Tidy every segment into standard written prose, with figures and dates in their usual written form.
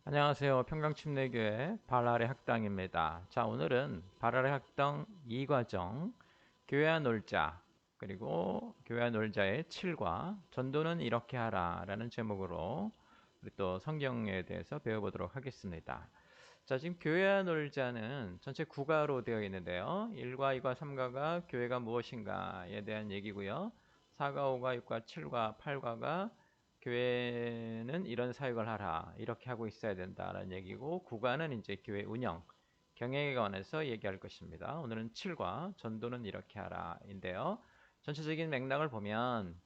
안녕하세요. 평강침례교회 발아래 학당입니다. 자, 오늘은 발아래 학당 2과정 교회와 놀자 그리고 교회와 놀자의 7과 전도는 이렇게 하라 라는 제목으로 우리 또 성경에 대해서 배워보도록 하겠습니다. 자, 지금 교회와 놀자는 전체 9가로 되어 있는데요. 1과, 2과, 3과가 교회가 무엇인가에 대한 얘기고요. 4과, 5과, 6과, 7과, 8과가 교회는 이런 사역을 하라, 이렇게 하고 있어야 된다라는 얘기고, 9과는 이제 교회 운영, 경영에 관해서 얘기할 것입니다. 오늘은 7과 전도는 이렇게 하라인데요. 전체적인 맥락을 보면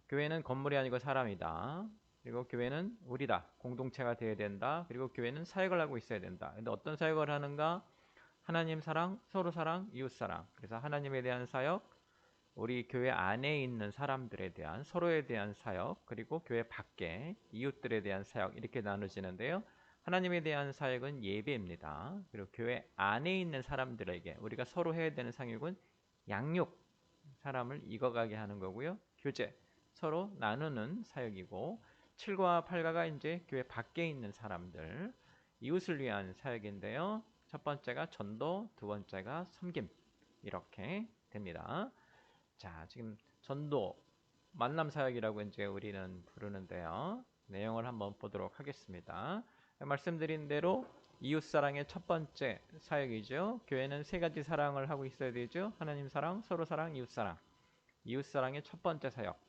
교회는 건물이 아니고 사람이다. 그리고 교회는 우리다. 공동체가 되어야 된다. 그리고 교회는 사역을 하고 있어야 된다. 근데 어떤 사역을 하는가? 하나님 사랑, 서로 사랑, 이웃 사랑. 그래서 하나님에 대한 사역, 우리 교회 안에 있는 사람들에 대한 서로에 대한 사역, 그리고 교회 밖에 이웃들에 대한 사역 이렇게 나눠지는데요. 하나님에 대한 사역은 예배입니다. 그리고 교회 안에 있는 사람들에게 우리가 서로 해야 되는 사역은 양육, 사람을 익어가게 하는 거고요. 교제, 서로 나누는 사역이고, 7과 8가가 이제 교회 밖에 있는 사람들, 이웃을 위한 사역인데요. 첫 번째가 전도, 두 번째가 섬김, 이렇게 됩니다. 자, 지금 전도, 만남 사역이라고 이제 우리는 부르는데요. 내용을 한번 보도록 하겠습니다. 말씀드린 대로 이웃 사랑의 첫 번째 사역이죠. 교회는 세 가지 사랑을 하고 있어야 되죠. 하나님 사랑, 서로 사랑, 이웃 사랑. 이웃 사랑의 첫 번째 사역.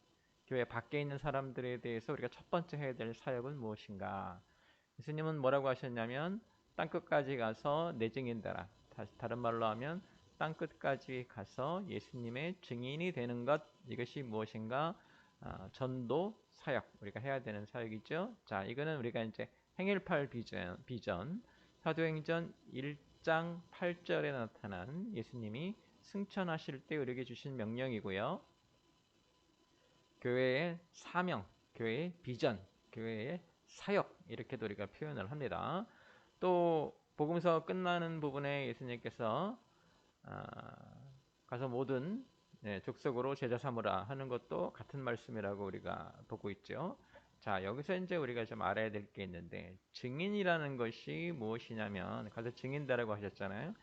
교회 밖에 있는 사람들에 대해서 우리가 첫 번째 해야 될 사역은 무엇인가? 예수님은 뭐라고 하셨냐면 땅끝까지 가서 내 증인 되라. 다른 말로 하면 땅끝까지 가서 예수님의 증인이 되는 것, 이것이 무엇인가? 전도 사역, 우리가 해야 되는 사역이죠. 자, 이거는 우리가 이제 행일팔 비전 사도행전 1장 8절에 나타난 예수님이 승천하실 때 우리에게 주신 명령이고요. 교회의 사명, 교회의 비전, 교회의 사역, 이렇게도 우리가 표현을 합니다. 또 복음서 끝나는 부분에 예수님께서 가서 모든 족속으로 제자 삼으라 하는 것도 같은 말씀이라고 우리가 보고 있죠. 자, 여기서 이제 우리가 좀 알아야 될 게 있는데, 증인이라는 것이 무엇이냐면, 가서 증인다라고 하셨잖아요.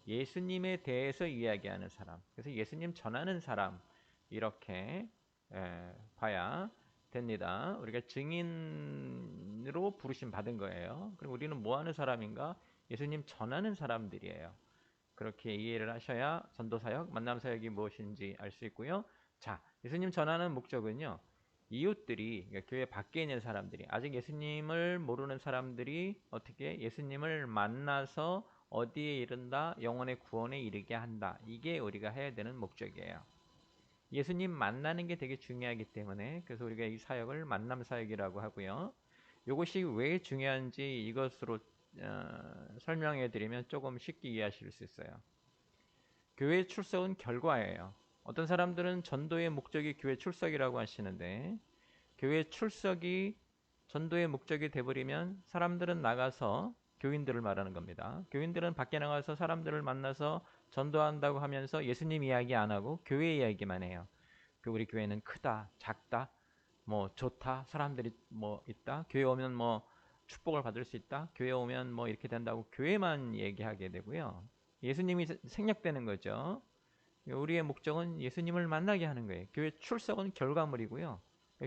예수님에 대해서 이야기하는 사람, 그래서 예수님 전하는 사람, 이렇게 봐야 됩니다. 우리가 증인으로 부르심 받은 거예요. 그리고 우리는 뭐 하는 사람인가? 예수님 전하는 사람들이에요. 그렇게 이해를 하셔야 전도사역, 만남사역이 무엇인지 알 수 있고요. 자, 예수님 전하는 목적은요. 이웃들이, 그러니까 교회 밖에 있는 사람들이, 아직 예수님을 모르는 사람들이 어떻게 예수님을 만나서 어디에 이른다? 영혼의 구원에 이르게 한다. 이게 우리가 해야 되는 목적이에요. 예수님 만나는 게 되게 중요하기 때문에, 그래서 우리가 이 사역을 만남 사역이라고 하고요. 이것이 왜 중요한지 이것으로 설명해 드리면 조금 쉽게 이해하실 수 있어요. 교회 출석은 결과예요. 어떤 사람들은 전도의 목적이 교회 출석이라고 하시는데, 교회 출석이 전도의 목적이 돼버리면 사람들은 나가서, 교인들을 말하는 겁니다. 교인들은 밖에 나가서 사람들을 만나서 전도한다고 하면서 예수님 이야기 안 하고 교회 이야기만 해요. 우리 교회는 크다, 작다, 뭐 좋다, 사람들이 뭐 있다, 교회 오면 뭐 축복을 받을 수 있다, 교회 오면 뭐 이렇게 된다고 교회만 얘기하게 되고요. 예수님이 생략되는 거죠. 우리의 목적은 예수님을 만나게 하는 거예요. 교회 출석은 결과물이고요.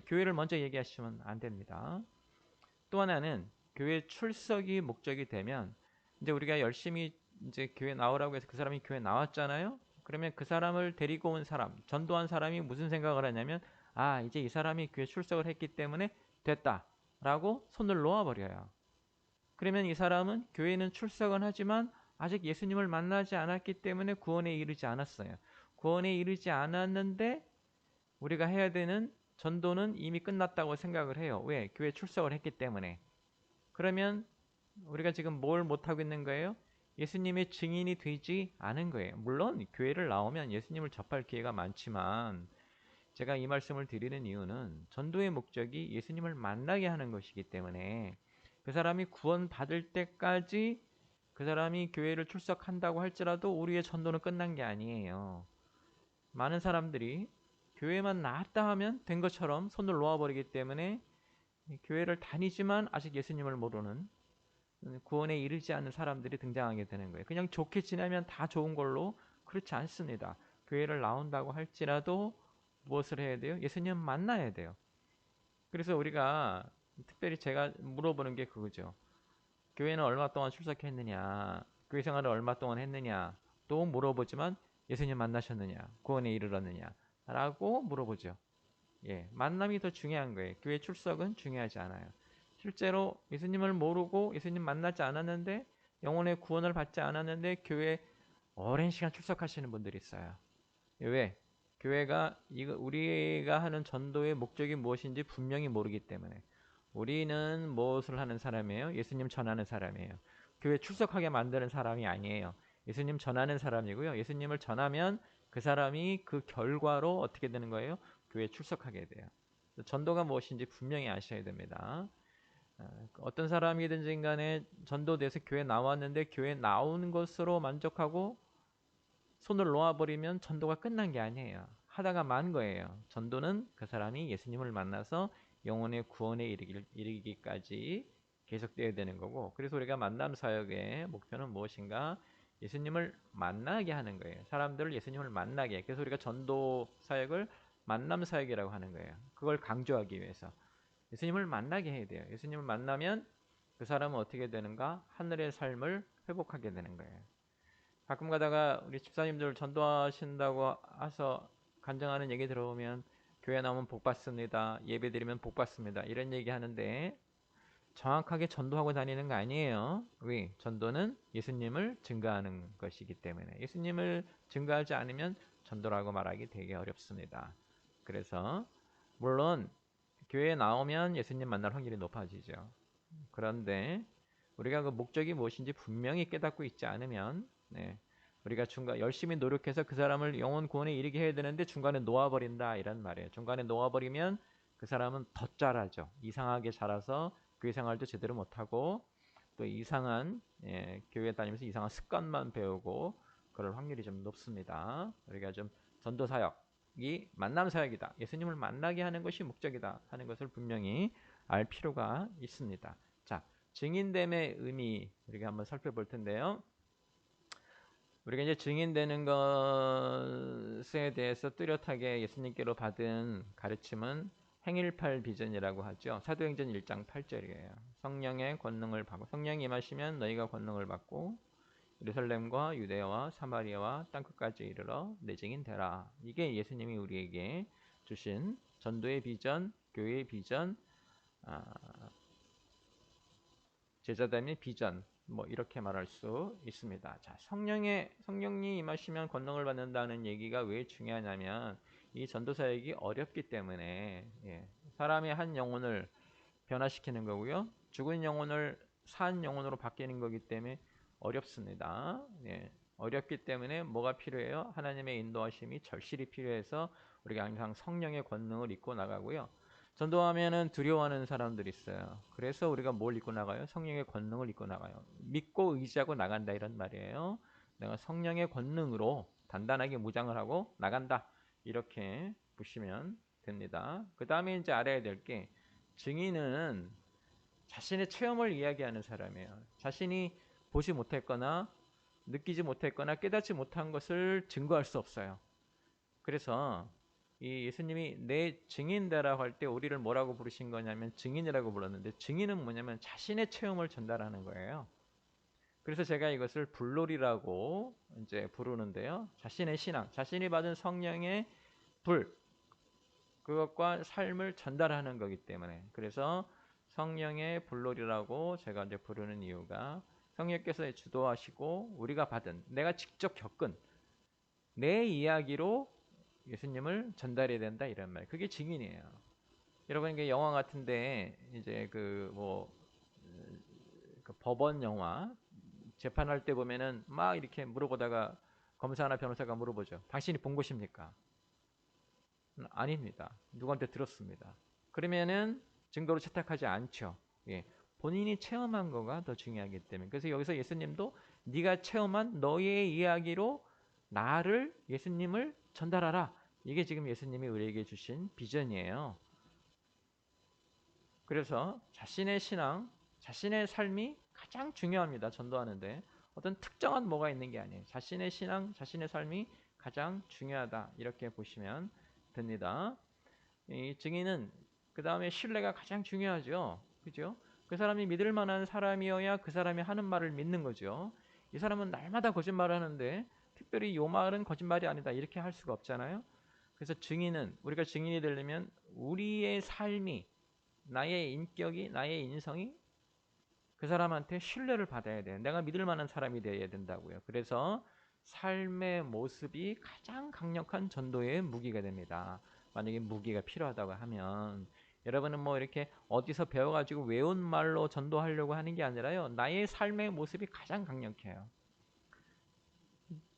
교회를 먼저 얘기하시면 안 됩니다. 또 하나는 교회 출석이 목적이 되면 이제 우리가 열심히 이제 교회 나오라고 해서 그 사람이 교회 나왔잖아요. 그러면 그 사람을 데리고 온 사람, 전도한 사람이 무슨 생각을 하냐면, 이제 이 사람이 교회 출석을 했기 때문에 됐다라고 손을 놓아버려요. 그러면 이 사람은 교회는 출석은 하지만 아직 예수님을 만나지 않았기 때문에 구원에 이르지 않았어요. 구원에 이르지 않았는데 우리가 해야 되는 전도는 이미 끝났다고 생각을 해요. 왜? 교회 출석을 했기 때문에. 그러면 우리가 지금 뭘 못하고 있는 거예요? 예수님의 증인이 되지 않은 거예요. 물론 교회를 나오면 예수님을 접할 기회가 많지만, 제가 이 말씀을 드리는 이유는 전도의 목적이 예수님을 만나게 하는 것이기 때문에, 그 사람이 구원 받을 때까지 그 사람이 교회를 출석한다고 할지라도 우리의 전도는 끝난 게 아니에요. 많은 사람들이 교회만 나왔다 하면 된 것처럼 손을 놓아버리기 때문에 교회를 다니지만 아직 예수님을 모르는 구원에 이르지 않는 사람들이 등장하게 되는 거예요. 그냥 좋게 지내면 다 좋은 걸로 그렇지 않습니다. 교회를 나온다고 할지라도 무엇을 해야 돼요? 예수님 만나야 돼요. 그래서 우리가 특별히 제가 물어보는 게 그거죠. 교회는 얼마 동안 출석했느냐, 교회 생활을 얼마 동안 했느냐, 또 물어보지만 예수님 만나셨느냐, 구원에 이르렀느냐, 라고 물어보죠. 예, 만남이 더 중요한 거예요. 교회 출석은 중요하지 않아요. 실제로 예수님을 모르고 예수님 만나지 않았는데 영혼의 구원을 받지 않았는데 교회 오랜 시간 출석하시는 분들이 있어요. 왜? 교회가 우리가 하는 전도의 목적이 무엇인지 분명히 모르기 때문에. 우리는 무엇을 하는 사람이에요? 예수님 전하는 사람이에요. 교회 출석하게 만드는 사람이 아니에요. 예수님 전하는 사람이고요. 예수님을 전하면 그 사람이 그 결과로 어떻게 되는 거예요? 교회 출석하게 돼요. 전도가 무엇인지 분명히 아셔야 됩니다. 어떤 사람이든지 간에 전도돼서 교회 나왔는데 교회 나오는 것으로 만족하고 손을 놓아버리면 전도가 끝난 게 아니에요. 하다가 만 거예요. 전도는 그 사람이 예수님을 만나서 영혼의 구원에 이르기까지 계속되어야 되는 거고, 그래서 우리가 만남 사역의 목표는 무엇인가? 예수님을 만나게 하는 거예요. 사람들을 예수님을 만나게. 그래서 우리가 전도 사역을 만남 사역이라고 하는 거예요. 그걸 강조하기 위해서. 예수님을 만나게 해야 돼요. 예수님을 만나면 그 사람은 어떻게 되는가? 하늘의 삶을 회복하게 되는 거예요. 가끔 가다가 우리 집사님들 전도하신다고 해서 간증하는 얘기 들어보면 교회 나오면 복 받습니다. 예배 드리면 복 받습니다. 이런 얘기 하는데 정확하게 전도하고 다니는 거 아니에요. 왜? 전도는 예수님을 증거하는 것이기 때문에 예수님을 증거하지 않으면 전도라고 말하기 되게 어렵습니다. 그래서 물론 교회에 나오면 예수님 만날 확률이 높아지죠. 그런데 우리가 그 목적이 무엇인지 분명히 깨닫고 있지 않으면 우리가 열심히 노력해서 그 사람을 영혼 구원에 이르게 해야 되는데 중간에 놓아버린다 이런 말이에요. 중간에 놓아버리면 그 사람은 더 자라죠. 이상하게 자라서 교회 생활도 제대로 못하고 또 이상한 교회 다니면서 이상한 습관만 배우고 그럴 확률이 좀 높습니다. 우리가 좀 전도 사역이 만남 사역이다. 예수님을 만나게 하는 것이 목적이다 하는 것을 분명히 알 필요가 있습니다. 자, 증인됨의 의미 우리가 한번 살펴볼 텐데요. 우리가 이제 증인되는 것에 대해서 뚜렷하게 예수님께로 받은 가르침은 행일팔 비전이라고 하죠. 사도행전 1장 8절이에요. 성령의 권능을 받고 성령이 임하시면 너희가 권능을 받고 예루살렘과 유대와 사마리아와 땅끝까지 이르러 내 증인 되라. 이게 예수님이 우리에게 주신 전도의 비전, 교회의 비전, 제자됨의 비전 뭐 이렇게 말할 수 있습니다. 자, 성령이 임하시면 권능을 받는다는 얘기가 왜 중요하냐면 이 전도 사역이 어렵기 때문에 사람의 한 영혼을 변화시키는 거고요. 죽은 영혼을 산 영혼으로 바뀌는 거기 때문에 어렵습니다. 어렵기 때문에 뭐가 필요해요? 하나님의 인도하심이 절실히 필요해서 우리가 항상 성령의 권능을 입고 나가고요. 전도하면은 두려워하는 사람들이 있어요. 그래서 우리가 뭘 입고 나가요? 성령의 권능을 입고 나가요. 믿고 의지하고 나간다 이런 말이에요. 내가 성령의 권능으로 단단하게 무장을 하고 나간다. 이렇게 보시면 됩니다. 그 다음에 이제 알아야 될 게 증인은 자신의 체험을 이야기하는 사람이에요. 자신이 보지 못했거나 느끼지 못했거나 깨닫지 못한 것을 증거할 수 없어요. 그래서 이 예수님이 내 증인되라고 할 때 우리를 뭐라고 부르신 거냐면 증인이라고 불렀는데 증인은 뭐냐면 자신의 체험을 전달하는 거예요. 그래서 제가 이것을 불놀이라고 이제 부르는데요. 자신의 신앙, 자신이 받은 성령의 불, 그것과 삶을 전달하는 거기 때문에 그래서 성령의 불놀이라고 제가 이제 부르는 이유가 성령께서 주도하시고 우리가 받은 내가 직접 겪은 내 이야기로 예수님을 전달해야 된다 이런 말. 그게 증인이에요. 여러분 이게 영화 같은데 이제 그 법원 영화 재판할 때 보면은 막 이렇게 물어보다가 검사나 변호사가 물어보죠. 당신이 본 것입니까? 아닙니다. 누구한테 들었습니다. 그러면은 증거로 채택하지 않죠. 본인이 체험한 거가 더 중요하기 때문에. 그래서 여기서 예수님도 네가 체험한 너의 이야기로 나를 예수님을 전달하라. 이게 지금 예수님이 우리에게 주신 비전이에요. 그래서 자신의 신앙, 자신의 삶이 가장 중요합니다. 전도하는데 어떤 특정한 뭐가 있는 게 아니에요. 자신의 신앙, 자신의 삶이 가장 중요하다. 이렇게 보시면 됩니다. 이 증인은 그 다음에 신뢰가 가장 중요하죠. 그죠? 그 사람이 믿을 만한 사람이어야 그 사람이 하는 말을 믿는 거죠. 이 사람은 날마다 거짓말을 하는데 특별히 요 말은 거짓말이 아니다. 이렇게 할 수가 없잖아요. 그래서 증인은 우리가 증인이 되려면 우리의 삶이 나의 인격이 나의 인성이 그 사람한테 신뢰를 받아야 돼요. 내가 믿을 만한 사람이 되어야 된다고요. 그래서 삶의 모습이 가장 강력한 전도의 무기가 됩니다. 만약에 무기가 필요하다고 하면 여러분은 뭐 이렇게 어디서 배워가지고 외운 말로 전도하려고 하는 게 아니라요. 나의 삶의 모습이 가장 강력해요.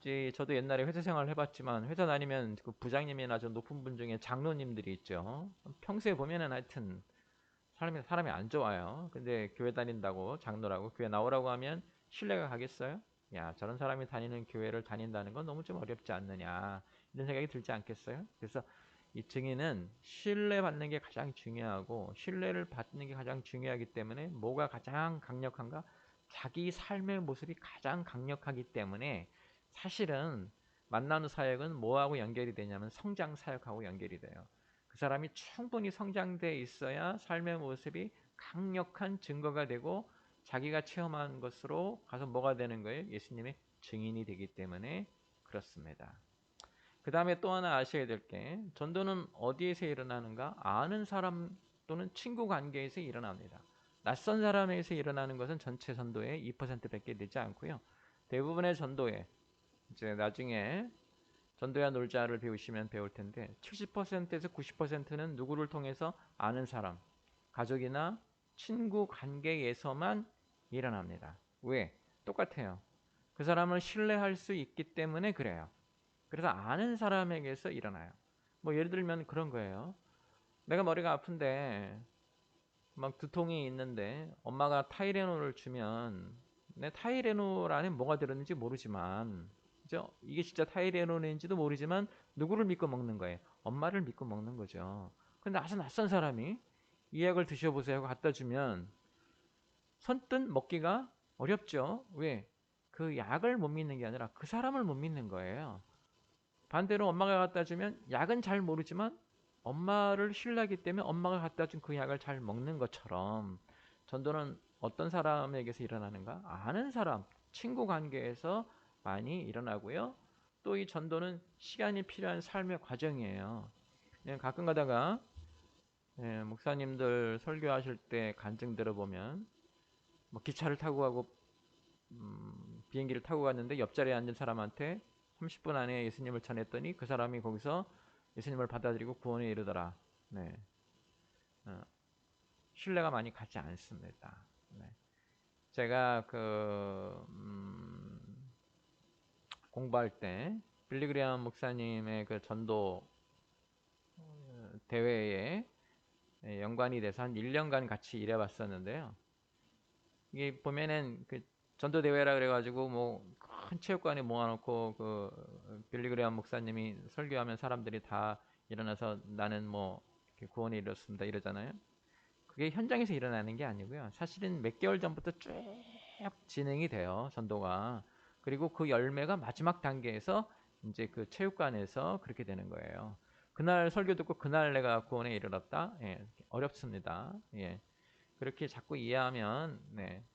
이제 저도 옛날에 회사 생활을 해봤지만 회사 다니면 그 부장님이나 좀 높은 분 중에 장로님들이 있죠. 평소에 보면은 하여튼 사람이 안 좋아요. 근데 교회 다닌다고 장로라고 교회 나오라고 하면 신뢰가 가겠어요? 야, 저런 사람이 다니는 교회를 다닌다는 건 너무 좀 어렵지 않느냐 이런 생각이 들지 않겠어요? 그래서 이 증인은 신뢰받는 게 가장 중요하고 신뢰를 받는 게 가장 중요하기 때문에 뭐가 가장 강력한가? 자기 삶의 모습이 가장 강력하기 때문에 사실은 만나는 사역은 뭐하고 연결이 되냐면 성장 사역하고 연결이 돼요. 그 사람이 충분히 성장돼 있어야 삶의 모습이 강력한 증거가 되고 자기가 체험한 것으로 가서 뭐가 되는 거예요? 예수님의 증인이 되기 때문에 그렇습니다. 그 다음에 또 하나 아셔야 될 게 전도는 어디에서 일어나는가? 아는 사람 또는 친구 관계에서 일어납니다. 낯선 사람에서 일어나는 것은 전체 전도의 2%밖에 되지 않고요. 대부분의 전도에 이제 나중에 전도야 놀자를 배우시면 배울 텐데 70%에서 90%는 누구를 통해서 아는 사람, 가족이나 친구 관계에서만 일어납니다. 왜? 똑같아요. 그 사람을 신뢰할 수 있기 때문에 그래요. 그래서 아는 사람에게서 일어나요. 뭐 예를 들면 그런 거예요. 내가 머리가 아픈데 막 두통이 있는데 엄마가 타이레놀을 주면 내 타이레놀 안에 뭐가 들었는지 모르지만 그죠? 이게 진짜 타이레놀인지도 모르지만 누구를 믿고 먹는 거예요? 엄마를 믿고 먹는 거죠. 근데 아주 낯선 사람이 이 약을 드셔보세요 하고 갖다 주면 선뜻 먹기가 어렵죠. 왜? 그 약을 못 믿는 게 아니라 그 사람을 못 믿는 거예요. 반대로 엄마가 갖다 주면 약은 잘 모르지만 엄마를 신뢰하기 때문에 엄마가 갖다 준 그 약을 잘 먹는 것처럼 전도는 어떤 사람에게서 일어나는가? 아는 사람, 친구 관계에서 많이 일어나고요. 또 이 전도는 시간이 필요한 삶의 과정이에요. 가끔 가다가 목사님들 설교하실 때 간증 들어보면 뭐 기차를 타고 가고 비행기를 타고 갔는데 옆자리에 앉은 사람한테 30분 안에 예수님을 전했더니 그 사람이 거기서 예수님을 받아들이고 구원에 이르더라. 네. 어, 신뢰가 많이 가지 않습니다. 네. 제가 공부할 때 빌리그리암 목사님의 그 전도 대회에 연관이 돼서 한 1년간 같이 일해봤었는데요. 이게 보면은 그 전도 대회라 그래가지고 뭐 큰 체육관에 모아놓고 그 빌리그레암 목사님이 설교하면 사람들이 다 일어나서 나는 뭐 구원에 이르렀습니다 이러잖아요. 그게 현장에서 일어나는 게 아니고요. 사실은 몇 개월 전부터 쭉 진행이 돼요. 전도가. 그리고 그 열매가 마지막 단계에서 이제 그 체육관에서 그렇게 되는 거예요. 그날 설교 듣고 그날 내가 구원에 이르렀다. 예, 어렵습니다. 예. 그렇게 자꾸 이해하면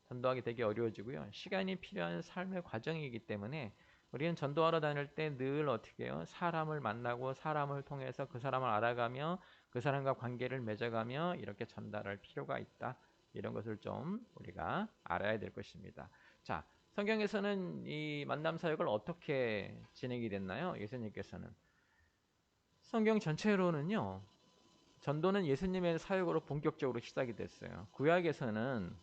전도하기 되게 어려워지고요. 시간이 필요한 삶의 과정이기 때문에 우리는 전도하러 다닐 때 늘 어떻게 해요? 사람을 만나고 사람을 통해서 그 사람을 알아가며 그 사람과 관계를 맺어가며 이렇게 전달할 필요가 있다. 이런 것을 좀 우리가 알아야 될 것입니다. 자, 성경에서는 이 만남 사역을 어떻게 진행이 됐나요? 예수님께서는 성경 전체로는요. 전도는 예수님의 사역으로 본격적으로 시작이 됐어요. 구약에서는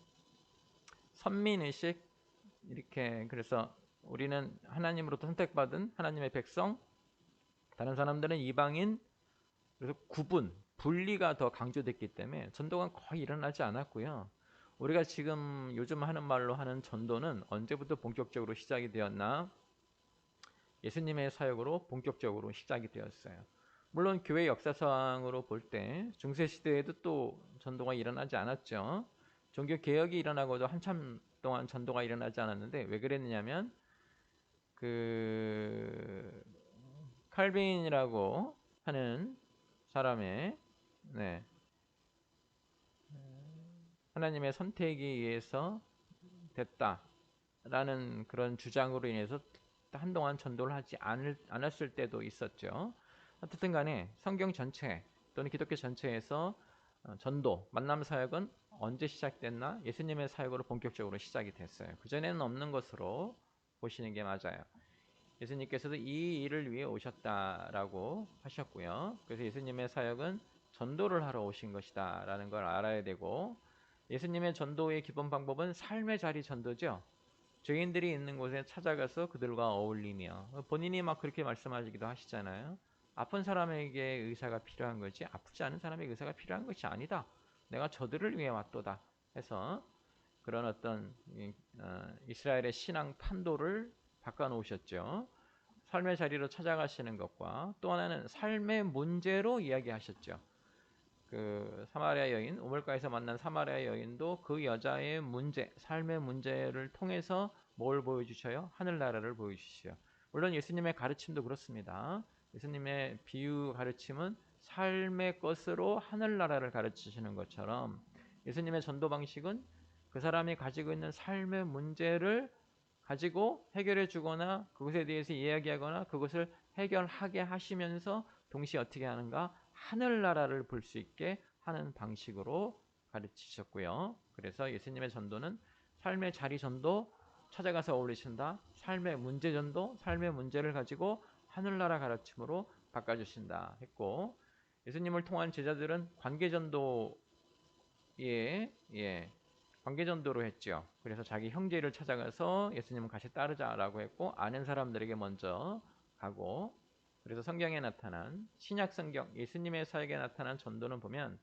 선민의식 이렇게 그래서 우리는 하나님으로부터 선택받은 하나님의 백성, 다른 사람들은 이방인, 그래서 분리가 더 강조됐기 때문에 전도가 거의 일어나지 않았고요. 우리가 지금 요즘 하는 말로 하는 전도는 언제부터 본격적으로 시작이 되었나? 예수님의 사역으로 본격적으로 시작이 되었어요. 물론 교회 역사상으로 볼 때 중세 시대에도 또 전도가 일어나지 않았죠. 종교 개혁이 일어나고도 한참 동안 전도가 일어나지 않았는데 왜 그랬느냐면 그 칼빈이라고 하는 사람의 네, 하나님의 선택에 의해서 됐다라는 그런 주장으로 인해서 한동안 전도를 하지 않았을 때도 있었죠. 어쨌든 간에 성경 전체 또는 기독교 전체에서 전도, 만남 사역은 언제 시작됐나? 예수님의 사역으로 본격적으로 시작이 됐어요. 그전에는 없는 것으로 보시는 게 맞아요. 예수님께서도 이 일을 위해 오셨다라고 하셨고요. 그래서 예수님의 사역은 전도를 하러 오신 것이다 라는 걸 알아야 되고, 예수님의 전도의 기본 방법은 삶의 자리 전도죠. 죄인들이 있는 곳에 찾아가서 그들과 어울리며, 본인이 막 그렇게 말씀하시기도 하시잖아요. 아픈 사람에게 의사가 필요한 거지 아프지 않은 사람에게 의사가 필요한 것이 아니다. 내가 저들을 위해 왔도다 해서 그런 어떤 이스라엘의 신앙 판도를 바꿔놓으셨죠. 삶의 자리로 찾아가시는 것과 또 하나는 삶의 문제로 이야기하셨죠. 그 사마리아 여인, 우물가에서 만난 사마리아 여인도 그 여자의 문제, 삶의 문제를 통해서 뭘 보여주셔요? 하늘나라를 보여주시죠. 물론 예수님의 가르침도 그렇습니다. 예수님의 비유 가르침은 삶의 것으로 하늘나라를 가르치시는 것처럼 예수님의 전도 방식은 그 사람이 가지고 있는 삶의 문제를 가지고 해결해 주거나 그것에 대해서 이야기하거나 그것을 해결하게 하시면서 동시에 어떻게 하는가? 하늘나라를 볼 수 있게 하는 방식으로 가르치셨고요. 그래서 예수님의 전도는 삶의 자리 전도, 찾아가서 어울리신다. 삶의 문제 전도, 삶의 문제를 가지고 하늘나라 가르침으로 바꿔주신다 했고, 예수님을 통한 제자들은 관계 전도에 관계 전도로 했죠. 그래서 자기 형제를 찾아가서 예수님은 같이 따르자라고 했고, 아는 사람들에게 먼저 가고, 그래서 성경에 나타난 신약 성경 예수님의 사역에 나타난 전도는 보면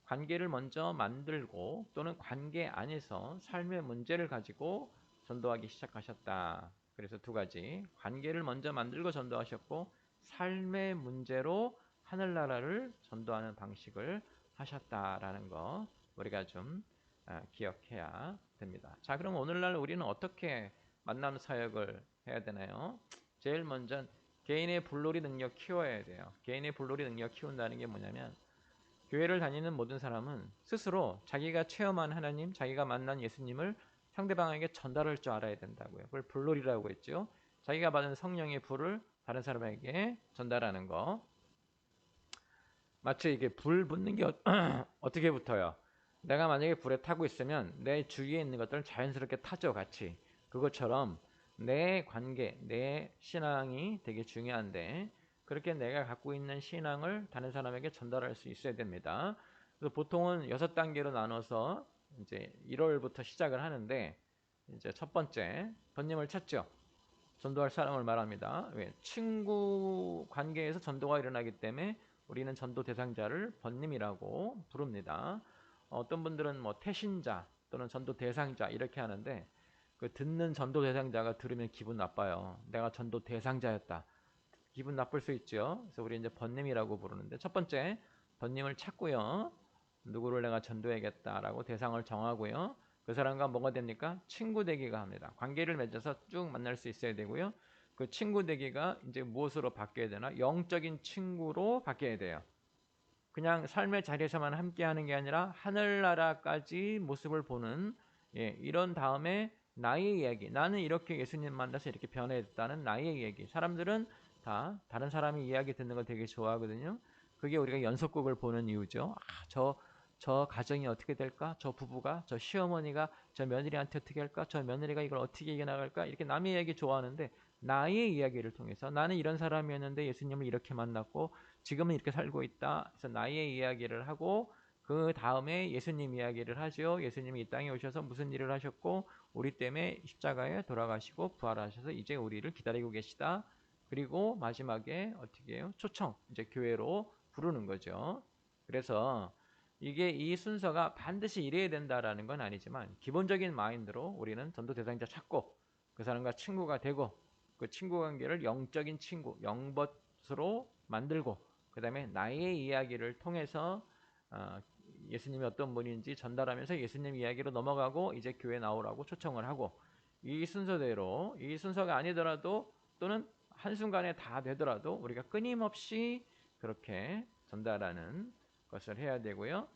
관계를 먼저 만들고 또는 관계 안에서 삶의 문제를 가지고 전도하기 시작하셨다. 그래서 두 가지, 관계를 먼저 만들고 전도하셨고 삶의 문제로 하늘나라를 전도하는 방식을 하셨다라는 거 우리가 좀 기억해야 됩니다. 자, 그럼 오늘날 우리는 어떻게 만남 사역을 해야 되나요? 제일 먼저 개인의 불놀이 능력 키워야 돼요. 개인의 불놀이 능력 키운다는 게 뭐냐면 교회를 다니는 모든 사람은 스스로 자기가 체험한 하나님, 자기가 만난 예수님을 상대방에게 전달할 줄 알아야 된다고요. 그걸 불놀이라고 했죠. 자기가 받은 성령의 불을 다른 사람에게 전달하는 거. 마치 이게 불 붙는 게 어떻게 붙어요? 내가 만약에 불에 타고 있으면 내 주위에 있는 것들은 자연스럽게 타죠, 같이. 그것처럼 내 관계, 내 신앙이 되게 중요한데 그렇게 내가 갖고 있는 신앙을 다른 사람에게 전달할 수 있어야 됩니다. 그래서 보통은 6단계로 나눠서 이제 1월부터 시작을 하는데 이제 첫 번째, 번님을 찾죠. 전도할 사람을 말합니다. 왜? 친구 관계에서 전도가 일어나기 때문에 우리는 전도 대상자를 번님이라고 부릅니다. 어떤 분들은 뭐 태신자 또는 전도 대상자 이렇게 하는데 그 듣는 전도 대상자가 들으면 기분 나빠요. 내가 전도 대상자였다. 기분 나쁠 수 있죠. 그래서 우리 이제 번님이라고 부르는데 첫 번째 번님을 찾고요. 누구를 내가 전도해야겠다라고 대상을 정하고요. 그 사람과 뭐가 됩니까? 친구 되기가 합니다. 관계를 맺어서 쭉 만날 수 있어야 되고요. 그 친구 되기가 이제 무엇으로 바뀌어야 되나? 영적인 친구로 바뀌어야 돼요. 그냥 삶의 자리에서만 함께하는 게 아니라 하늘나라까지 모습을 보는 이런 다음에 나의 이야기, 나는 이렇게 예수님 만나서 이렇게 변해졌다는 나의 이야기. 사람들은 다 다른 사람의 이야기 듣는 걸 되게 좋아하거든요. 그게 우리가 연속극을 보는 이유죠. 저 가정이 어떻게 될까? 저 부부가, 저 시어머니가 저 며느리한테 어떻게 할까? 저 며느리가 이걸 어떻게 이겨나갈까? 이렇게 남의 이야기 좋아하는데 나의 이야기를 통해서 나는 이런 사람이었는데 예수님을 이렇게 만났고 지금은 이렇게 살고 있다. 그래서 나의 이야기를 하고 그 다음에 예수님 이야기를 하죠. 예수님이 이 땅에 오셔서 무슨 일을 하셨고 우리 때문에 십자가에 돌아가시고 부활하셔서 이제 우리를 기다리고 계시다. 그리고 마지막에 어떻게 해요? 초청, 이제 교회로 부르는 거죠. 그래서 이게 이 순서가 반드시 이래야 된다라는 건 아니지만 기본적인 마인드로 우리는 전도 대상자 찾고 그 사람과 친구가 되고 그 친구 관계를 영적인 친구, 영벗으로 만들고 그 다음에 나의 이야기를 통해서 어, 예수님이 어떤 분인지 전달하면서 예수님 이야기로 넘어가고 이제 교회 나오라고 초청을 하고 이 순서대로 이 순서가 아니더라도 또는 한순간에 다 되더라도 우리가 끊임없이 그렇게 전달하는 것을 해야 되고요.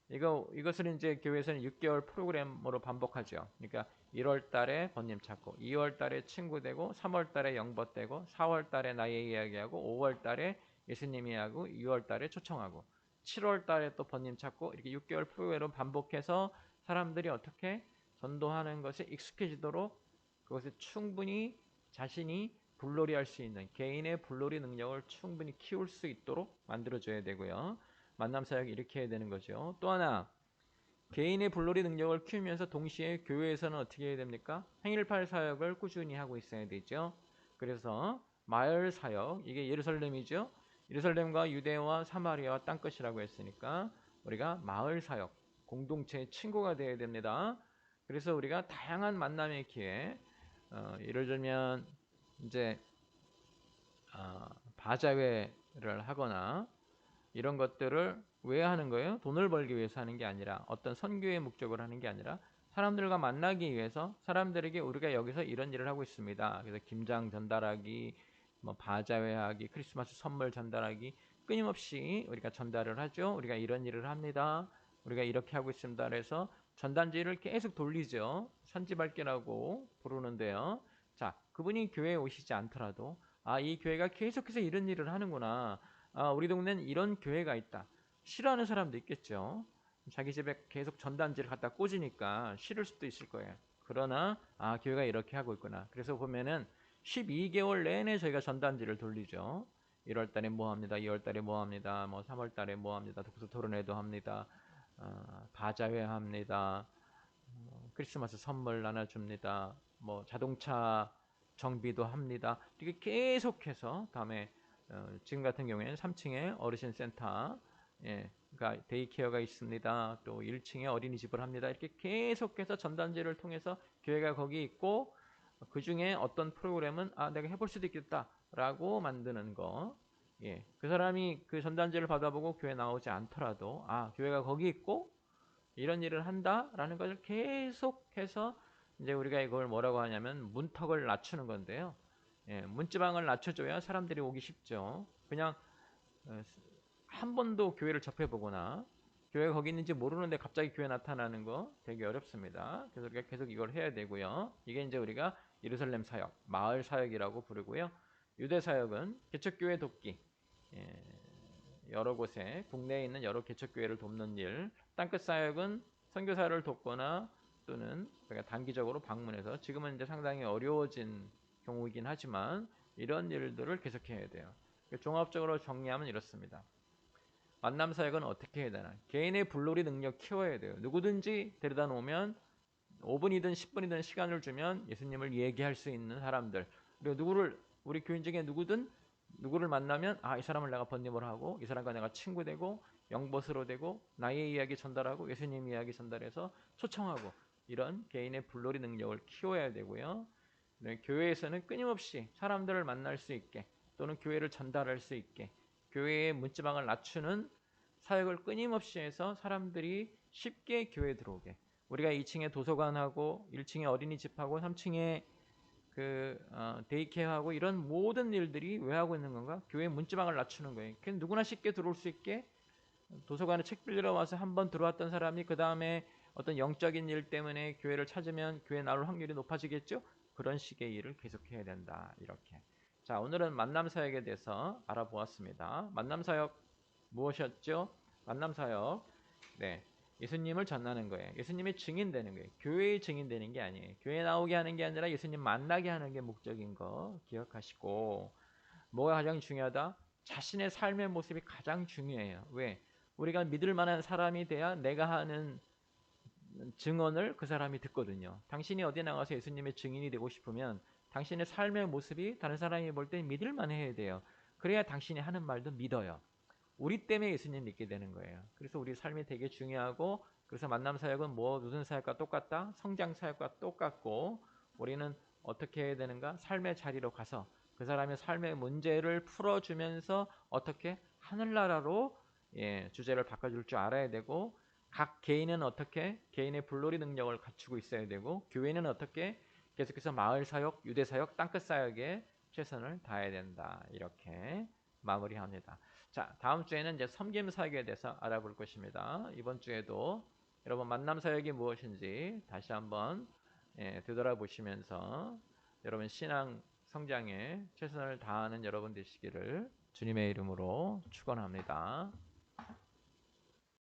이것을 이제 교회에서는 6개월 프로그램으로 반복하죠. 그러니까 1월 달에 번님 찾고, 2월 달에 친구 되고, 3월 달에 영버 되고, 4월 달에 나의 이야기하고, 5월 달에 예수님 이야기하고, 6월 달에 초청하고, 7월 달에 또 번님 찾고, 이렇게 6개월 프로그램으로 반복해서 사람들이 어떻게 전도하는 것에 익숙해지도록 그것에 충분히 자신이 불놀이할 수 있는 개인의 불놀이 능력을 충분히 키울 수 있도록 만들어줘야 되고요. 만남 사역이 이렇게 해야 되는 거죠. 또 하나 개인의 불놀이 능력을 키우면서 동시에 교회에서는 어떻게 해야 됩니까? 행일팔 사역을 꾸준히 하고 있어야 되죠. 그래서 마을 사역, 이게 예루살렘이죠. 예루살렘과 유대와 사마리아와 땅끝이라고 했으니까 우리가 마을 사역, 공동체의 친구가 되어야 됩니다. 그래서 우리가 다양한 만남의 기회, 예를 들면 이제 바자회를 하거나 이런 것들을 왜 하는 거예요? 돈을 벌기 위해서 하는 게 아니라 어떤 선교의 목적으로 하는 게 아니라 사람들과 만나기 위해서 사람들에게 우리가 여기서 이런 일을 하고 있습니다. 그래서 김장 전달하기, 뭐 바자회 하기, 크리스마스 선물 전달하기 끊임없이 우리가 전달을 하죠. 우리가 이런 일을 합니다. 우리가 이렇게 하고 있습니다. 그래서 전단지를 계속 돌리죠. 선지발견하고 부르는데요. 자, 그분이 교회에 오시지 않더라도 이 교회가 계속해서 이런 일을 하는구나. 우리 동네는 이런 교회가 있다. 싫어하는 사람도 있겠죠. 자기 집에 계속 전단지를 갖다 꽂으니까 싫을 수도 있을 거예요. 그러나 교회가 이렇게 하고 있구나. 그래서 보면은 12개월 내내 저희가 전단지를 돌리죠. 1월 달에 뭐 합니다. 2월 달에 뭐 합니다. 뭐 3월 달에 뭐 합니다. 독서 토론회도 합니다. 바자회 합니다. 크리스마스 선물 나눠줍니다. 뭐 자동차 정비도 합니다. 이렇게 계속해서 다음에 지금 같은 경우에는 3층에 어르신 센터, 그러니까 데이케어가 있습니다. 또 1층에 어린이집을 합니다. 이렇게 계속해서 전단지를 통해서 교회가 거기 있고 그 중에 어떤 프로그램은 내가 해볼 수도 있겠다라고 만드는 거. 그 사람이 그 전단지를 받아보고 교회 나오지 않더라도 교회가 거기 있고 이런 일을 한다라는 것을 계속해서 이제 우리가 이걸 뭐라고 하냐면 문턱을 낮추는 건데요. 문지방을 낮춰줘야 사람들이 오기 쉽죠. 그냥 한 번도 교회를 접해보거나 교회가 거기 있는지 모르는데 갑자기 교회 나타나는 거 되게 어렵습니다. 그래서 우리가 계속 이걸 해야 되고요. 이게 이제 우리가 예루살렘 사역, 마을 사역이라고 부르고요. 유대 사역은 개척교회 돕기. 여러 곳에 국내에 있는 여러 개척교회를 돕는 일, 땅끝 사역은 선교사를 돕거나 또는 우리가 단기적으로 방문해서 지금은 이제 상당히 어려워진 경우이긴 하지만 이런 일들을 계속해야 돼요. 종합적으로 정리하면 이렇습니다. 만남 사역은 어떻게 해야 되나? 개인의 불놀이 능력 키워야 돼요. 누구든지 데려다 놓으면 5분이든 10분이든 시간을 주면 예수님을 얘기할 수 있는 사람들. 그리고 우리 교인 중에 누구를 만나면 이 사람을 내가 번님을 하고 이 사람과 내가 친구 되고 영벗으로 되고 나의 이야기 전달하고 예수님 이야기 전달해서 초청하고 이런 개인의 불놀이 능력을 키워야 되고요. 교회에서는 끊임없이 사람들을 만날 수 있게 또는 교회를 전달할 수 있게 교회의 문지방을 낮추는 사역을 끊임없이 해서 사람들이 쉽게 교회에 들어오게 우리가 2층에 도서관하고 1층에 어린이집하고 3층에 데이케어하고 이런 모든 일들이 왜 하고 있는 건가? 교회 문지방을 낮추는 거예요. 누구나 쉽게 들어올 수 있게 도서관에 책 빌리러 와서 한번 들어왔던 사람이 그 다음에 어떤 영적인 일 때문에 교회를 찾으면 교회 나올 확률이 높아지겠죠? 그런 식의 일을 계속해야 된다. 이렇게. 자, 오늘은 만남 사역에 대해서 알아보았습니다. 만남 사역 무엇이었죠? 만남 사역. 네. 예수님을 전하는 거예요. 예수님의 증인 되는 거예요. 교회의 증인 되는 게 아니에요. 교회 나오게 하는 게 아니라 예수님 만나게 하는 게 목적인 거 기억하시고 뭐가 가장 중요하다? 자신의 삶의 모습이 가장 중요해요. 왜? 우리가 믿을 만한 사람이 돼야 내가 하는 증언을 그 사람이 듣거든요. 당신이 어디 나가서 예수님의 증인이 되고 싶으면 당신의 삶의 모습이 다른 사람이 볼 때 믿을 만해야 돼요. 그래야 당신이 하는 말도 믿어요. 우리 때문에 예수님 믿게 되는 거예요. 그래서 우리 삶이 되게 중요하고 그래서 만남 사역은 무슨 사역과 똑같다? 성장 사역과 똑같고 우리는 어떻게 해야 되는가? 삶의 자리로 가서 그 사람의 삶의 문제를 풀어주면서 어떻게 하늘나라로 주제를 바꿔줄 줄 알아야 되고, 각 개인은 어떻게 개인의 불놀이 능력을 갖추고 있어야 되고, 교회는 어떻게 계속해서 마을 사역, 유대 사역, 땅끝 사역에 최선을 다해야 된다. 이렇게 마무리합니다. 자, 다음 주에는 이제 섬김 사역에 대해서 알아볼 것입니다. 이번 주에도 여러분 만남 사역이 무엇인지 다시 한번 되돌아보시면서 여러분 신앙 성장에 최선을 다하는 여러분 되시기를 주님의 이름으로 축원합니다.